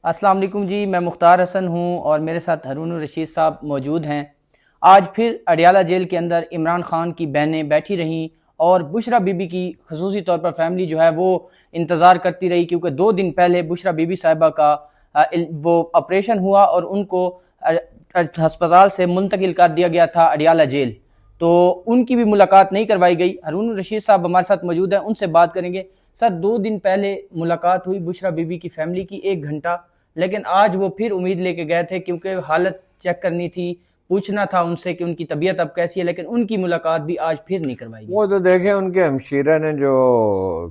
السلام علیکم جی، میں مختار حسن ہوں اور میرے ساتھ ہارون الرشید صاحب موجود ہیں۔ آج پھر اڈیالہ جیل کے اندر عمران خان کی بہنیں بیٹھی رہیں اور بشرا بی بی کی خصوصی طور پر فیملی جو ہے وہ انتظار کرتی رہی، کیونکہ 2 دن پہلے بشرا بی بی صاحبہ کا وہ آپریشن ہوا اور ان کو ہسپتال سے منتقل کر دیا گیا تھا اڈیالہ جیل، تو ان کی بھی ملاقات نہیں کروائی گئی۔ ہارون الرشید صاحب ہمارے ساتھ موجود ہیں، ان سے بات کریں گے۔ سر، 2 دن پہلے ملاقات ہوئی بشرا بی بی کی فیملی کی 1 گھنٹہ، لیکن آج وہ پھر امید لے کے گئے تھے کیونکہ حالت چیک کرنی تھی، پوچھنا تھا ان سے کہ ان کی طبیعت اب کیسی ہے، لیکن ان کی ملاقات بھی آج پھر نہیں کروائی گئی۔ وہ تو دیکھیں ان کے ہمشیرہ نے جو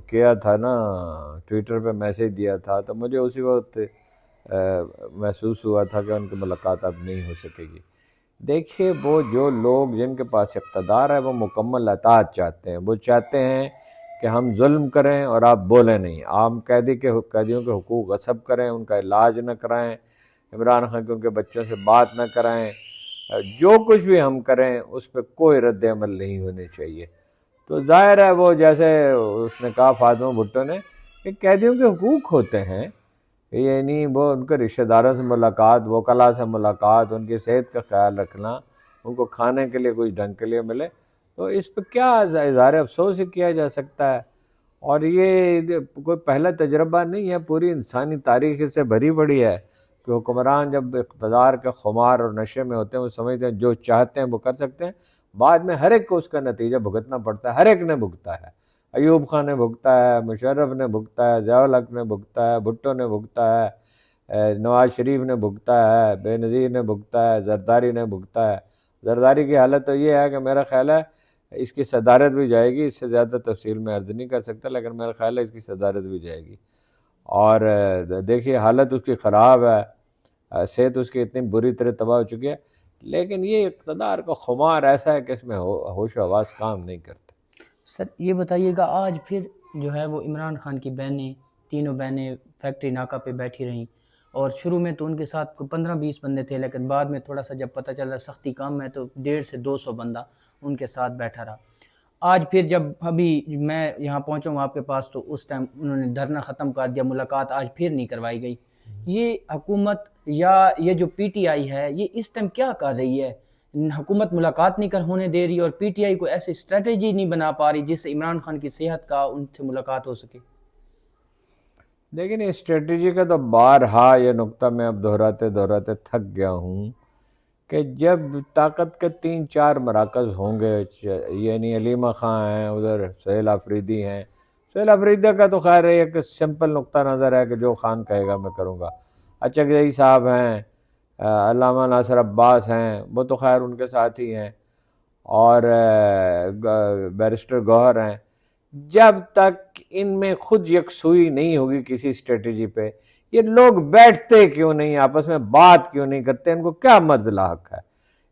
کیا تھا نا، ٹویٹر پہ میسیج دیا تھا، تو مجھے اسی وقت محسوس ہوا تھا کہ ان کی ملاقات اب نہیں ہو سکے گی۔ دیکھیے، وہ جو لوگ جن کے پاس اقتدار ہے وہ مکمل اطاعت چاہتے ہیں، وہ چاہتے ہیں کہ ہم ظلم کریں اور آپ بولیں نہیں، عام قیدیوں کے حقوق غصب کریں، ان کا علاج نہ کرائیں، عمران خان کے ان کے بچوں سے بات نہ کرائیں، جو کچھ بھی ہم کریں اس پہ کوئی رد عمل نہیں ہونے چاہیے۔ تو ظاہر ہے وہ جیسے اس نے کہا فاطمہ بھٹو نے کہ قیدیوں کے حقوق ہوتے ہیں، یعنی وہ ان کے رشتہ داروں سے ملاقات، وکلاء سے ملاقات، ان کی صحت کا خیال رکھنا، ان کو کھانے کے لیے کچھ ڈھنگ کے لیے ملے، تو اس پہ کیا اظہار افسوس ہی کیا جا سکتا ہے۔ اور یہ کوئی پہلا تجربہ نہیں ہے، پوری انسانی تاریخ اس سے بھری پڑی ہے کہ حکمران جب اقتدار کے خمار اور نشے میں ہوتے ہیں وہ سمجھتے ہیں جو چاہتے ہیں وہ کر سکتے ہیں، بعد میں ہر ایک کو اس کا نتیجہ بھگتنا پڑتا ہے، ہر ایک نے بھگتا ہے۔ ایوب خان نے بھگتا ہے، مشرف نے بھگتا ہے، ضیاء الحق نے بھگتا ہے، بھٹو نے بھگتا ہے، نواز شریف نے بھگتا ہے، بے نظیر نے بھگتا ہے، زرداری نے بھگتا ہے۔ زرداری کی حالت تو یہ ہے کہ میرا خیال ہے اس کی صدارت بھی جائے گی، اس سے زیادہ تفصیل میں عرض نہیں کر سکتا، لیکن میرا خیال ہے اس کی صدارت بھی جائے گی۔ اور دیکھیے حالت اس کی خراب ہے، صحت اس کی اتنی بری طرح تباہ ہو چکی ہے، لیکن یہ اقتدار کا خمار ایسا ہے کہ اس میں ہوش و حواس کام نہیں کرتے۔ سر یہ بتائیے گا، آج پھر جو ہے وہ عمران خان کی بہنیں، تینوں بہنیں فیکٹری ناکہ پہ بیٹھی رہیں، اور شروع میں تو ان کے ساتھ 15-20 بندے تھے، لیکن بعد میں تھوڑا سا جب پتہ چلا سختی کم ہے تو 150 سے 200 بندہ ان کے ساتھ بیٹھا رہا۔ آج پھر جب ابھی میں یہاں پہنچوں آپ کے پاس تو اس ٹائم انہوں نے دھرنا ختم کر دیا، ملاقات آج پھر نہیں کروائی گئی۔ یہ حکومت یا یہ جو پی ٹی آئی ہے یہ اس ٹائم کیا کر رہی ہے؟ حکومت ملاقات نہیں ہونے دے رہی اور پی ٹی آئی کو ایسی اسٹریٹجی نہیں بنا پا رہی جس سے عمران خان کی صحت کا ان سے ملاقات ہو سکے۔ لیکن اس اسٹریٹجی کا تو بارہا یہ نقطہ میں اب دہراتے تھک گیا ہوں کہ جب طاقت کے 3-4 مراکز ہوں گے، یعنی علیمہ خان ہیں، ادھر سہیل آفریدی ہیں، سہیل آفریدی کا تو خیر ایک سمپل نقطہ نظر ہے کہ جو خان کہے گا میں کروں گا، اچکزئی صاحب ہیں، علامہ ناصر عباس ہیں، وہ تو خیر ان کے ساتھ ہی ہیں، اور بیرسٹر گوہر ہیں۔ جب تک ان میں خود یکسوئی نہیں ہوگی کسی اسٹریٹجی پہ، یہ لوگ بیٹھتے کیوں نہیں، آپس میں بات کیوں نہیں کرتے، ان کو کیا مرض لاحق ہے؟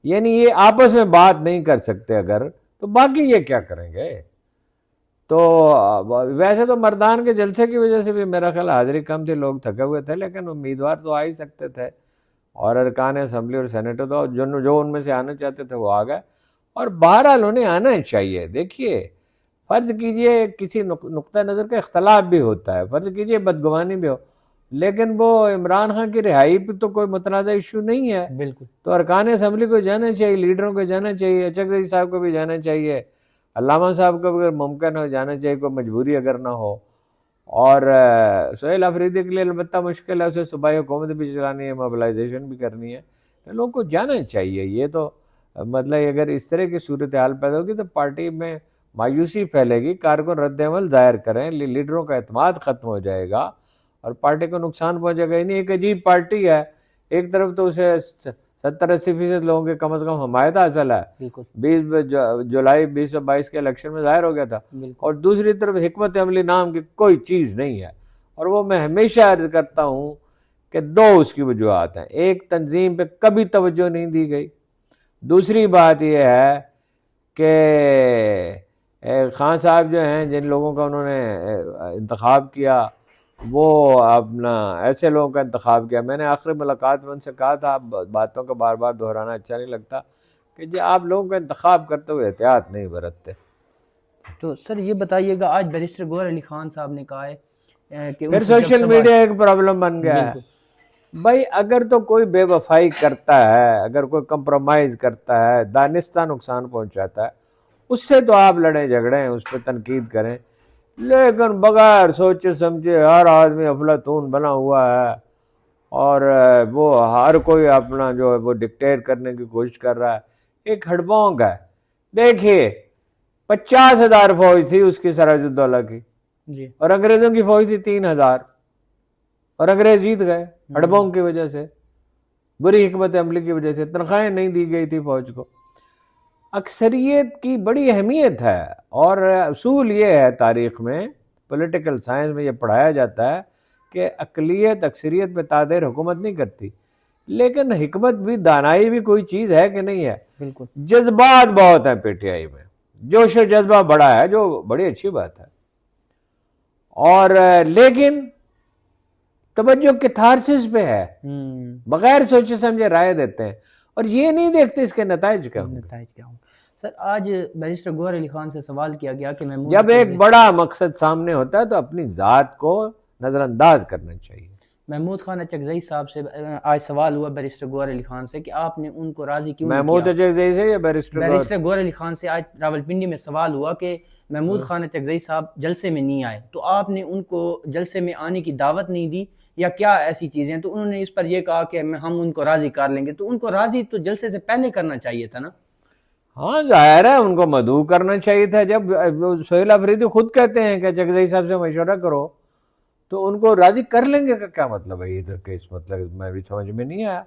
یعنی یہ آپس میں بات نہیں کر سکتے اگر، تو باقی یہ کیا کریں گے؟ تو ویسے تو مردان کے جلسے کی وجہ سے بھی میرا خیال حاضری کم تھی، لوگ تھکے ہوئے تھے، لیکن امیدوار تو آ ہی سکتے تھے، اور ارکان اسمبلی اور سینیٹر تو جو ان میں سے آنا چاہتے تھے وہ آ گئے، اور بہرحال انہیں آنا چاہیے۔ دیکھیے، فرض کیجئے کسی نقطہ نظر کا اختلاف بھی ہوتا ہے، فرض کیجئے بدگمانی بھی ہو، لیکن وہ عمران خان کی رہائی پہ تو کوئی متنازع ایشو نہیں ہے، بالکل۔ تو ارکان اسمبلی کو جانا چاہیے، لیڈروں کو جانا چاہیے، اچکزئی صاحب کو بھی جانا چاہیے، علامہ صاحب کو بھی اگر ممکن ہو جانا چاہیے، کوئی مجبوری اگر نہ ہو، اور سہیل آفریدی کے لیے البتہ مشکل ہے، اسے صوبائی حکومت بھی چلانی ہے، موبلائزیشن بھی کرنی ہے، لوگوں کو جانا چاہیے۔ یہ تو مطلب اگر اس طرح کی صورتحال پیدا ہوگی تو پارٹی میں مایوسی پھیلے گی، کارکن رد عمل ظاہر کریں، لیڈروں کا اعتماد ختم ہو جائے گا اور پارٹی کو نقصان پہنچے گا۔ یعنی ایک عجیب پارٹی ہے، ایک طرف تو اسے 70-80% لوگوں کی کم از کم حمایت حاصل ہے، بالکل 20 جولائی 2022 کے الیکشن میں ظاہر ہو گیا تھا، بالکل اور دوسری طرف حکمت عملی نام کی کوئی چیز نہیں ہے۔ اور وہ میں ہمیشہ عرض کرتا ہوں کہ 2 اس کی وجوہات ہیں، ایک تنظیم پہ کبھی توجہ نہیں دی گئی، دوسری بات یہ ہے کہ خان صاحب جو ہیں، جن لوگوں کا انہوں نے انتخاب کیا، وہ اپنا ایسے لوگوں کا انتخاب کیا۔ میں نے آخری ملاقات میں ان سے کہا تھا، باتوں کا بار بار دہرانا اچھا نہیں لگتا، کہ جی آپ لوگوں کا انتخاب کرتے ہوئے احتیاط نہیں برتتے۔ تو سر یہ بتائیے گا، آج بیرسٹر گوہر علی خان صاحب نے کہا ہے کہ ان پھر کی جب سوشل سبھا، میڈیا ایک پرابلم بن گیا ہے۔ بالکل بھائی اگر تو کوئی بے وفائی کرتا ہے، اگر کوئی کمپرومائز کرتا ہے، دانستہ نقصان پہنچاتا ہے، اس سے تو آپ لڑیں جھگڑیں، اس پہ تنقید کریں، لیکن بغیر سوچے سمجھے ہر آدمی افلاطون بنا ہوا ہے اور وہ ہر کوئی اپنا جو ہے وہ ڈکٹیٹ کرنے کی کوشش کر رہا ہے، ایک ہڑبونک ہے۔ دیکھیے 50,000 فوج تھی اس کی سراج الدولہ کی، جی اور انگریزوں کی فوج تھی 3,000، اور انگریز جیت گئے ہڑبونک کی وجہ سے، بری حکمت عملی کی وجہ سے، تنخواہیں نہیں دی گئی تھی فوج کو۔ اکثریت کی بڑی اہمیت ہے، اور اصول یہ ہے تاریخ میں، پولیٹیکل سائنس میں یہ پڑھایا جاتا ہے کہ اقلیت اکثریت پہ تادیر حکومت نہیں کرتی، لیکن حکمت بھی، دانائی بھی کوئی چیز ہے کہ نہیں ہے۔ بالکل جذبات بہت ہیں پی ٹی آئی میں، جوش و جذبہ بڑا ہے، جو بڑی اچھی بات ہے، اور لیکن توجہ کتھارسس پہ ہے، بغیر سوچے سمجھے رائے دیتے ہیں، اور یہ نہیں دیکھتے اس کے نتائج کیا ہوں گے۔ نتائج کیا ہوں۔ سر آج بیرسٹر گوہر علی خان سے سوال کیا گیا کہ محمود جب ایک بڑا مقصد سامنے ہوتا ہے تو اپنی ذات کو نظر انداز کرنا چاہیے۔ محمود خان اچکزئی صاحب سے آج سوال ہوا بیرسٹر گوہر علی خان سے کہ آپ نے ان کو راضی کیوں نہیں محمود کیا؟ اچکزئی سے یا بیرسٹر گوہر علی خان سے آج راولپنڈی میں سوال ہوا کہ محمود خان اچکزئی صاحب جلسے میں نہیں آئے، تو آپ نے ان کو جلسے میں آنے کی دعوت نہیں دی یا کیا ایسی چیزیں؟ تو انہوں نے اس پر یہ کہا کہ ہم ان کو راضی کر لیں گے۔ تو ان کو راضی تو جلسے سے پہلے کرنا چاہیے تھا نا۔ ہاں ظاہر ہے ان کو مدعو کرنا چاہیے تھا۔ جب سہیل آفریدی خود کہتے ہیں کہ اچکزئی صاحب سے مشورہ کرو، تو ان کو راضی کر لیں گے کا کیا مطلب ہے؟ یہ تو کہ اس مطلب میں بھی سمجھ میں نہیں آیا۔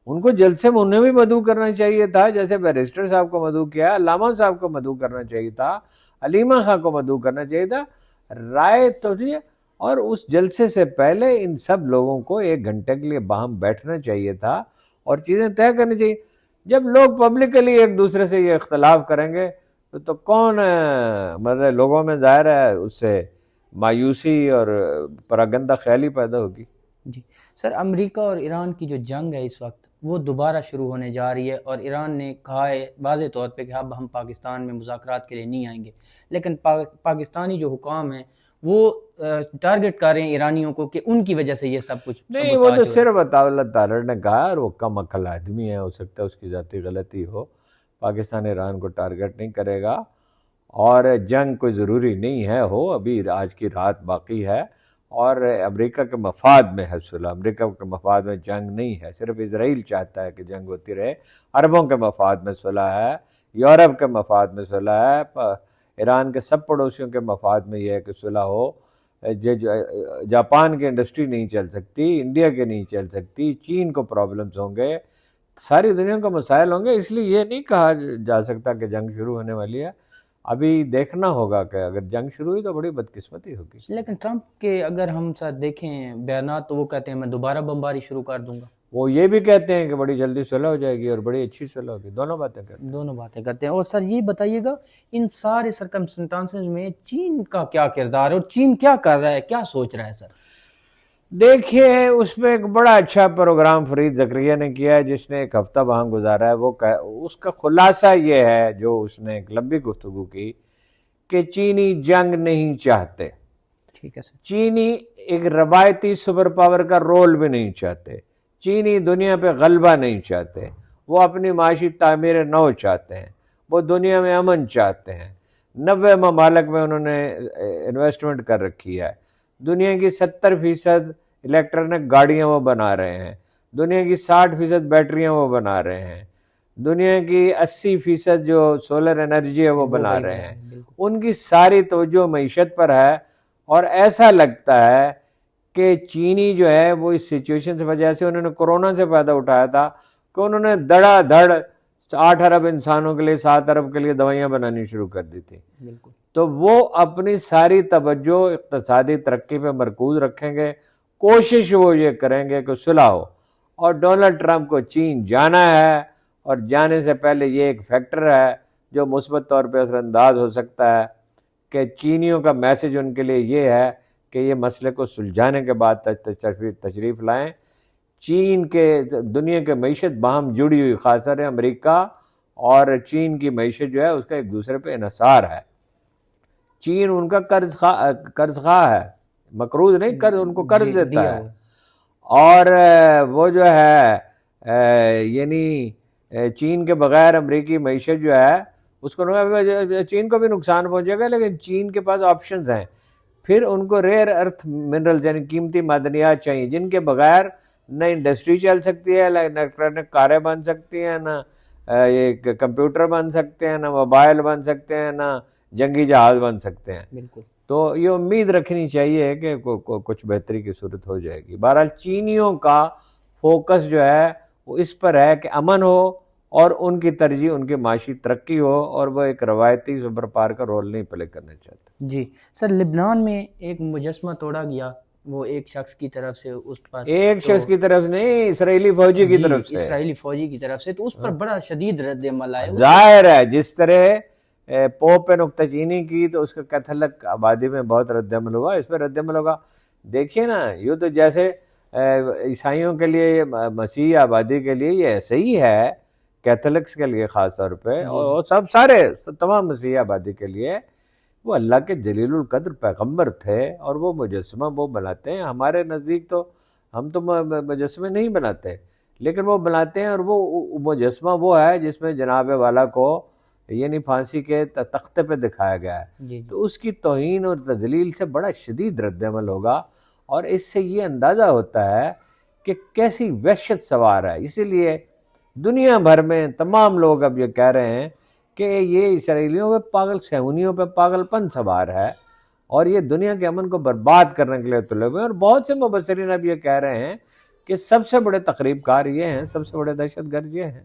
ان کو جلسے میں انہیں بھی مدعو کرنا چاہیے تھا، جیسے بیرسٹر صاحب کو مدعو کیا، علامہ صاحب کو مدعو کرنا چاہیے تھا، علیمہ خان کو مدعو کرنا چاہیے تھا۔ رائے تو نہیں، اور اس جلسے سے پہلے ان سب لوگوں کو 1 گھنٹے کے لیے باہم بیٹھنا چاہیے تھا اور چیزیں طے کرنی چاہیے۔ جب لوگ پبلکلی ایک دوسرے سے یہ اختلاف کریں گے تو کون مطلب لوگوں میں ظاہر ہے اس سے مایوسی اور پراگندہ خیالی پیدا ہوگی۔ جی سر، امریکہ اور ایران کی جو جنگ ہے اس وقت وہ دوبارہ شروع ہونے جا رہی ہے، اور ایران نے کہا ہے واضح طور پہ کہ اب ہم پاکستان میں مذاکرات کے لیے نہیں آئیں گے، لیکن پاکستانی جو حکام ہیں وہ ٹارگٹ کر رہے ہیں ایرانیوں کو کہ ان کی وجہ سے یہ سب کچھ نہیں، وہ تو صرف اللہ تعالیٰ نے کہا، اور وہ کم عقل آدمی ہے، ہو سکتا ہے اس کی ذاتی غلطی ہو۔ پاکستان ایران کو ٹارگٹ نہیں کرے گا، اور جنگ کوئی ضروری نہیں ہے ہو، ابھی آج کی رات باقی ہے، اور امریکہ کے مفاد میں ہے صلح۔ امریکہ کے مفاد میں جنگ نہیں ہے، صرف اسرائیل چاہتا ہے کہ جنگ ہوتی رہے۔ عربوں کے مفاد میں صلح ہے، یورپ کے مفاد میں صلح ہے، ایران کے سب پڑوسیوں کے مفاد میں یہ ہے کہ صلح ہو۔ جاپان کی انڈسٹری نہیں چل سکتی، انڈیا کے نہیں چل سکتی، چین کو پرابلمز ہوں گے، ساری دنیا کو مسائل ہوں گے، اس لیے یہ نہیں کہا جا سکتا کہ جنگ شروع ہونے والی ہے۔ ابھی دیکھنا ہوگا کہ اگر جنگ شروع ہوئی تو بڑی بدقسمتی ہوگی۔ لیکن ٹرمپ کے اگر ہم ساتھ دیکھیں بیانات تو وہ کہتے ہیں میں دوبارہ بمباری شروع کر دوں گا۔ وہ یہ بھی کہتے ہیں کہ بڑی جلدی صلح ہو جائے گی اور بڑی اچھی صلح ہوگی، دونوں باتیں کرتے ہیں۔ دونوں باتیں کرتے ہیں۔ اور سر یہ بتائیے گا ان سارے سرکمسٹانسز میں چین کا کیا کردار ہے، اور چین کیا کر رہا ہے، کیا سوچ رہا ہے سر؟ دیکھیے اس میں ایک بڑا اچھا پروگرام فرید زکریا نے کیا ہے، جس نے 1 ہفتہ وہاں گزارا ہے۔ وہ اس کا خلاصہ یہ ہے، جو اس نے ایک لمبی گفتگو کی، کہ چینی جنگ نہیں چاہتے، ٹھیک ہے سر۔ چینی ایک روایتی سپر پاور کا رول بھی نہیں چاہتے، چینی دنیا پہ غلبہ نہیں چاہتے، وہ اپنی معاشی تعمیر نو چاہتے ہیں، وہ دنیا میں امن چاہتے ہیں۔ 90 ممالک میں انہوں نے انویسٹمنٹ کر رکھی ہے، دنیا کی 70% الیکٹرانک گاڑیاں وہ بنا رہے ہیں، دنیا کی 60% بیٹریاں وہ بنا رہے ہیں، دنیا کی 80% جو سولر انرجی ہے وہ بنا رہے ہیں۔ ان کی ساری توجہ معیشت پر ہے، اور ایسا لگتا ہے کہ چینی جو ہے وہ اس سچویشن سے وجہ سے، انہوں نے کورونا سے فائدہ اٹھایا تھا کہ انہوں نے دھڑا دھڑ 8 ارب انسانوں کے لیے 7 ارب کے لیے دوائیاں بنانی شروع کر دی تھی۔ تو وہ اپنی ساری توجہ اقتصادی ترقی پہ مرکوز رکھیں گے، کوشش وہ یہ کریں گے کہ صلح ہو۔ اور ڈونلڈ ٹرمپ کو چین جانا ہے، اور جانے سے پہلے یہ ایک فیکٹر ہے جو مثبت طور پہ اثر انداز ہو سکتا ہے، کہ چینیوں کا میسج ان کے لیے یہ ہے کہ یہ مسئلے کو سلجھانے کے بعد تشریف لائیں۔ چین کے دنیا کے معیشت باہم جڑی ہوئی، خاص طور سے امریکہ اور چین کی معیشت جو ہے اس کا ایک دوسرے پہ انحصار ہے۔ چین ان کا قرض خواہ ہے، مقروض نہیں، قرض ان کو قرض دیتا ہے، اور وہ جو ہے یعنی چین کے بغیر امریکی معیشت جو ہے اس کو چین کو بھی نقصان پہنچے گا، لیکن چین کے پاس آپشنز ہیں. پھر ان کو ریئر ارتھ منرلز یعنی قیمتی معدنیات چاہیے، جن کے بغیر نہ انڈسٹری چل سکتی ہے، نہ کاریں بن سکتی ہیں، نہ یہ کمپیوٹر بن سکتے ہیں، نہ موبائل بن سکتے ہیں، نہ جنگی جہاز بن سکتے ہیں. بالکل. تو یہ امید رکھنی چاہیے کہ کچھ بہتری کی صورت ہو جائے گی. بہرحال چینیوں کا فوکس جو ہے وہ اس پر ہے کہ امن ہو اور ان کی ترجیح ان کی معاشی ترقی ہو، اور وہ ایک روایتی سپر پاور کا رول نہیں پلے کرنا چاہتے. جی سر، لبنان میں ایک مجسمہ توڑا گیا، وہ ایک شخص کی طرف سے، اس پر ایک شخص کی طرف نہیں، اسرائیلی فوجی کی طرف سے، اسرائیلی فوجی کی طرف سے، تو اس پر بڑا شدید رد عمل آیا. ظاہر ہے جس طرح پوپ پہ نکتہ چینی کی تو اس کا کیتھولک آبادی میں بہت رد عمل ہوا، اس پہ رد عمل ہوگا. دیکھیے نا، یہ تو جیسے عیسائیوں کے لیے، مسیحی آبادی کے لیے یہ ایسے ہی ہے، کیتھولکس کے لیے خاص طور پہ، اور سارے تمام مسیحی آبادی کے لیے. وہ اللہ کے جلیل القدر پیغمبر تھے، اور وہ مجسمہ وہ بناتے ہیں. ہمارے نزدیک تو ہم تو مجسمے نہیں بناتے، لیکن وہ بناتے ہیں، اور وہ مجسمہ وہ ہے جس میں جناب والا کو یعنی پھانسی کے تختے پہ دکھایا گیا ہے. تو اس کی توہین اور تذلیل سے بڑا شدید رد عمل ہوگا، اور اس سے یہ اندازہ ہوتا ہے کہ کیسی وحشت سوار ہے. اسی لیے دنیا بھر میں تمام لوگ اب یہ کہہ رہے ہیں کہ یہ اسرائیلیوں پہ پاگل، صہیونیوں پہ پاگل پن سوار ہے، اور یہ دنیا کے امن کو برباد کرنے کے لیے تلے ہوئے. اور بہت سے مبصرین اب یہ کہہ رہے ہیں کہ سب سے بڑے تخریب کار یہ ہیں، سب سے بڑے دہشت گرد یہ ہیں.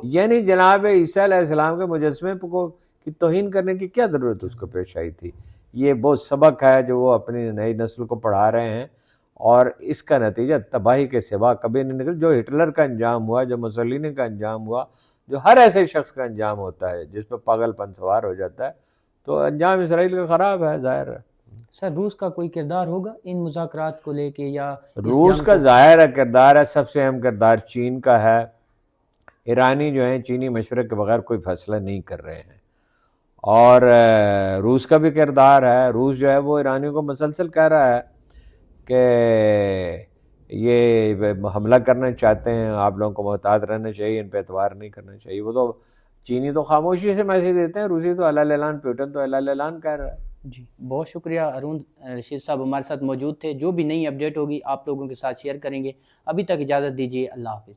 یعنی جناب عیسیٰ علیہ السلام کے مجسمے کو کی توہین کرنے کی کیا ضرورت اس کو پیش آئی تھی؟ یہ وہ سبق ہے جو وہ اپنی نئی نسل کو پڑھا رہے ہیں، اور اس کا نتیجہ تباہی کے سوا کبھی نہیں نکل. جو ہٹلر کا انجام ہوا، جو مسولینی کا انجام ہوا، جو ہر ایسے شخص کا انجام ہوتا ہے جس پہ پاگل پن سوار ہو جاتا ہے، تو انجام اسرائیل کا خراب ہے، ظاہر ہے. سر، روس کا کوئی کردار ہوگا ان مذاکرات کو لے کے، یا روس کا ظاہر ہے کردار ہے، سب سے اہم کردار چین کا ہے. ایرانی جو ہیں چینی مشورے کے بغیر کوئی فیصلہ نہیں کر رہے ہیں، اور روس کا بھی کردار ہے. روس جو ہے وہ ایرانیوں کو مسلسل کہہ رہا ہے کہ یہ حملہ کرنا چاہتے ہیں، آپ لوگوں کو محتاط رہنا چاہیے، ان پہ اعتبار نہیں کرنا چاہیے. وہ تو چینی تو خاموشی سے میسیج دیتے ہیں، روسی تو الہ اعلان، پیوٹن تو الہ اعلان کہہ رہا ہے. جی بہت شکریہ. ہارون رشید صاحب ہمارے ساتھ موجود تھے. جو بھی نئی اپڈیٹ ہوگی آپ لوگوں کے ساتھ شیئر کریں گے. ابھی تک اجازت دیجیے. اللہ حافظ.